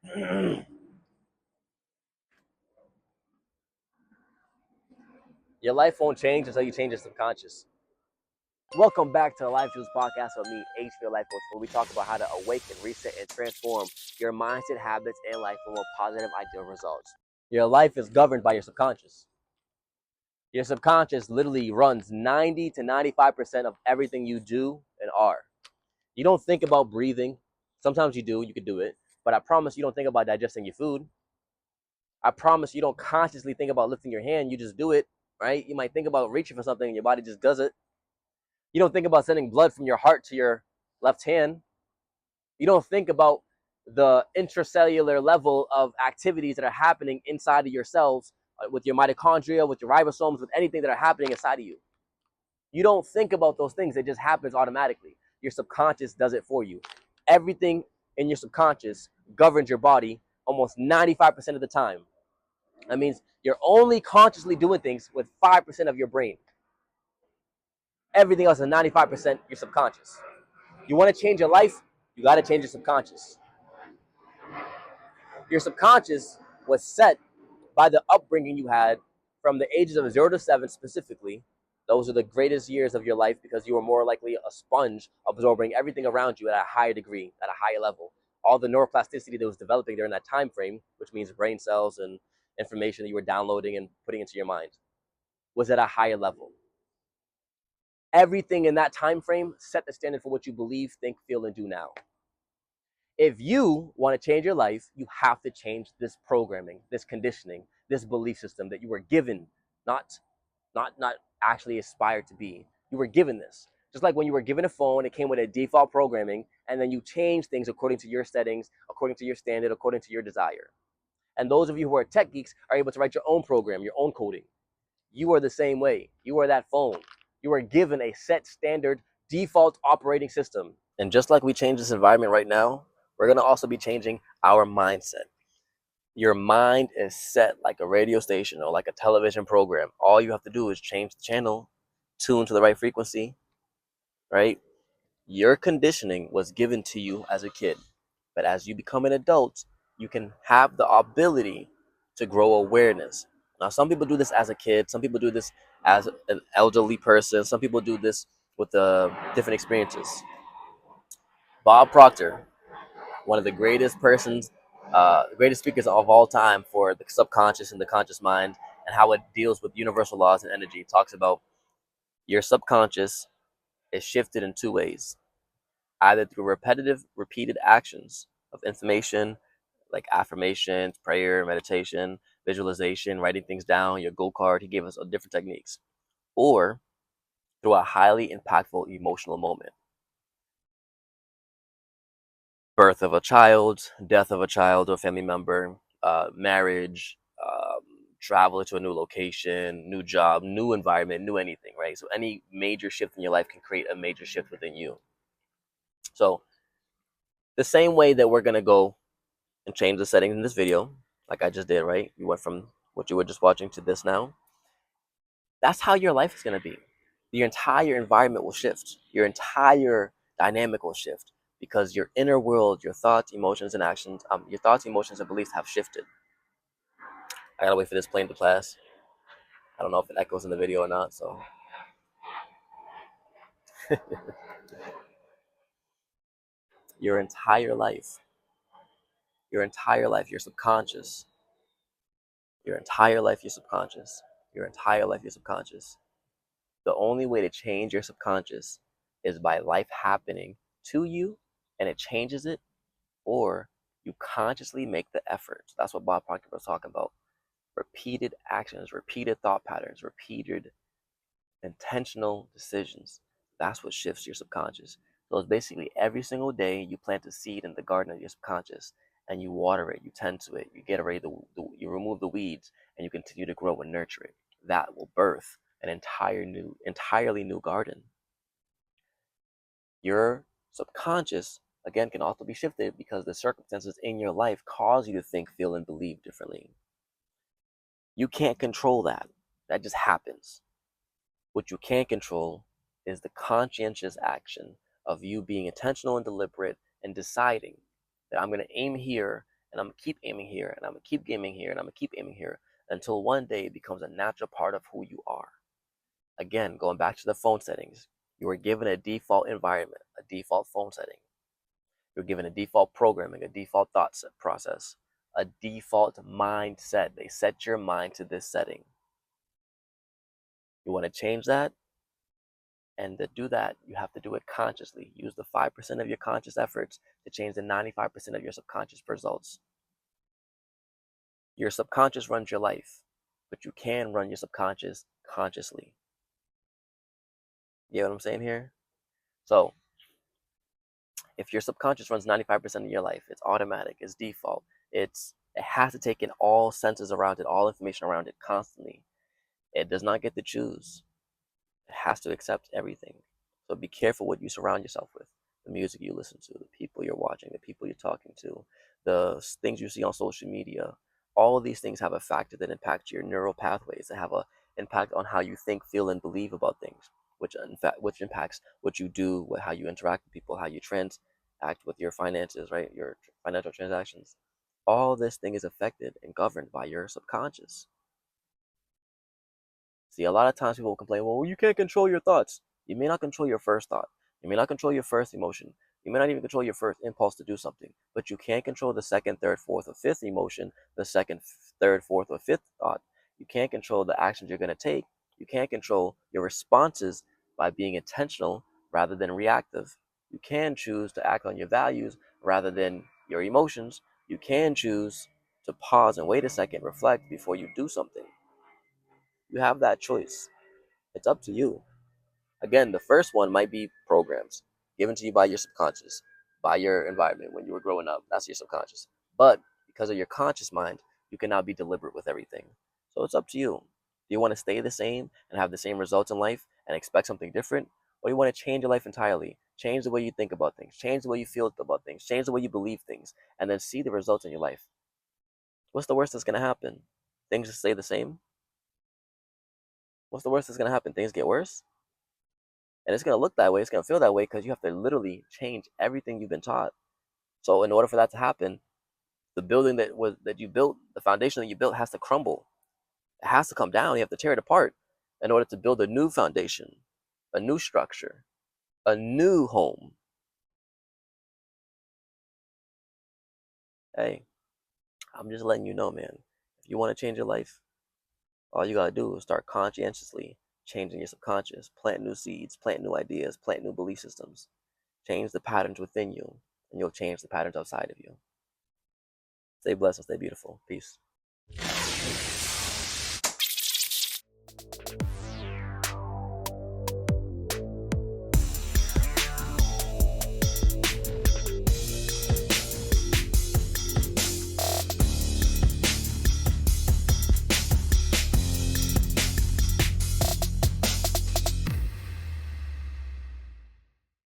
Your life won't change until you change your subconscious. Welcome back to the Life Juice podcast with me, HV Life Coach, where we talk about how to awaken, reset, and transform your mindset, habits, and life for more positive, ideal results. Your life is governed by your subconscious. Your subconscious literally runs 90 to 95% of everything you do and are. You don't think about breathing. Sometimes you do, you could do it. But I promise you don't think about digesting your food. I promise you don't consciously think about lifting your hand. You just do it, right? You might think about reaching for something and your body just does it. You don't think about sending blood from your heart to your left hand. You don't think about the intracellular level of activities that are happening inside of your cells with your mitochondria, with your ribosomes, with anything that are happening inside of you. You don't think about those things. It just happens automatically. Your subconscious does it for you. Everything in your subconscious governs your body almost 95% of the time. That means you're only consciously doing things with 5% of your brain. Everything else is 95% your subconscious. You want to change your life, you got to change your subconscious. Your subconscious was set by the upbringing you had from the ages of 0 to 7 specifically. Those are the greatest years of your life because you were more likely a sponge absorbing everything around you at a higher degree, at a higher level. All the neuroplasticity that was developing during that time frame, which means brain cells and information that you were downloading and putting into your mind, was at a higher level. Everything in that time frame set the standard for what you believe, think, feel, and do now. If you want to change your life, you have to change this programming, this conditioning, this belief system that you were given, not actually aspired to be. You were given this. Just like when you were given a phone, it came with a default programming, and then you change things according to your settings, according to your standard, according to your desire. And those of you who are tech geeks are able to write your own program, your own coding. You are the same way. You are that phone. You are given a set standard default operating system. And just like we change this environment right now, we're going to also be changing our mindset. Your mind is set like a radio station or like a television program. All you have to do is change the channel, tune to the right frequency, right? Your conditioning was given to you as a kid. But as you become an adult, you can have the ability to grow awareness. Now, some people do this as a kid. Some people do this as an elderly person. Some people do this with different experiences. Bob Proctor, one of the greatest speakers of all time for the subconscious and the conscious mind and how it deals with universal laws and energy, talks about your subconscious is shifted in two ways, either through repetitive, repeated actions of information like affirmations, prayer, meditation, visualization, writing things down, your goal card. He gave us different techniques, or through a highly impactful emotional moment. Birth of a child, death of a child or family member, marriage, travel to a new location, new job, new environment, new anything, right? So any major shift in your life can create a major shift within you. So the same way that we're going to go and change the settings in this video, like I just did, right? You went from what you were just watching to this now. That's how your life is going to be. Your entire environment will shift. Your entire dynamic will shift because your inner world, your thoughts, emotions, and actions, your thoughts, emotions, and beliefs have shifted. I gotta wait for this plane to pass. I don't know if it echoes in the video or not, so. Your entire life, your subconscious, your entire life, your subconscious, your entire life, your subconscious. The only way to change your subconscious is by life happening to you and it changes it, or you consciously make the effort. That's what Bob Proctor was talking about. Repeated actions, repeated thought patterns, repeated intentional decisions. That's what shifts your subconscious. So it's basically every single day you plant a seed in the garden of your subconscious and you water it, you tend to it, you get ready you remove the weeds and you continue to grow and nurture it. That will birth an entirely new garden. Your subconscious, again, can also be shifted because the circumstances in your life cause you to think, feel, and believe differently. You can't control that. That just happens. What you can control is the conscientious action of you being intentional and deliberate and deciding that I'm going to aim here and I'm gonna keep aiming here, and I'm gonna keep aiming here, and I'm gonna keep aiming here until one day it becomes a natural part of who you are. Again, going back to the phone settings, you were given a default environment, a default phone setting. You're given a default programming, a default thought set process, a default mindset. They set your mind to this setting. You want to change that? And to do that, you have to do it consciously. Use the 5% of your conscious efforts to change the 95% of your subconscious results. Your subconscious runs your life, but you can run your subconscious consciously. You know what I'm saying here? So, if your subconscious runs 95% of your life, it's automatic, it's default. It has to take in all senses around it, all information around it constantly. It does not get to choose. It has to accept everything. So be careful what you surround yourself with. The music you listen to, the people you're watching, the people you're talking to, the things you see on social media. All of these things have a factor that impact your neural pathways, that have an impact on how you think, feel, and believe about things, which impacts what you do, how you interact with people, how you transact with your finances, right? Your financial transactions. All this thing is affected and governed by your subconscious. See, a lot of times people complain, well, you can't control your thoughts. You may not control your first thought. You may not control your first emotion. You may not even control your first impulse to do something, but you can control the second, third, fourth, or fifth emotion, the second, third, fourth, or fifth thought. You can't control the actions you're going to take. You can't control your responses by being intentional rather than reactive. You can choose to act on your values rather than your emotions. You can choose to pause and wait a second, reflect before you do something. You have that choice. It's up to you. Again, the first one might be programs given to you by your subconscious, by your environment when you were growing up. That's your subconscious. But because of your conscious mind, you can now be deliberate with everything. So it's up to you. Do you want to stay the same and have the same results in life and expect something different? Or do you want to change your life entirely? Change the way you think about things, change the way you feel about things, change the way you believe things, and then see the results in your life. What's the worst that's going to happen? Things just stay the same? What's the worst that's going to happen? Things get worse? And it's going to look that way, it's going to feel that way because you have to literally change everything you've been taught. So in order for that to happen, the building that you built, the foundation that you built has to crumble. It has to come down. You have to tear it apart in order to build a new foundation, a new structure, a new home. Hey, I'm just letting you know, man. If you want to change your life, all you got to do is start conscientiously changing your subconscious, plant new seeds, plant new ideas, plant new belief systems. Change the patterns within you, and you'll change the patterns outside of you. Stay blessed and stay beautiful. Peace.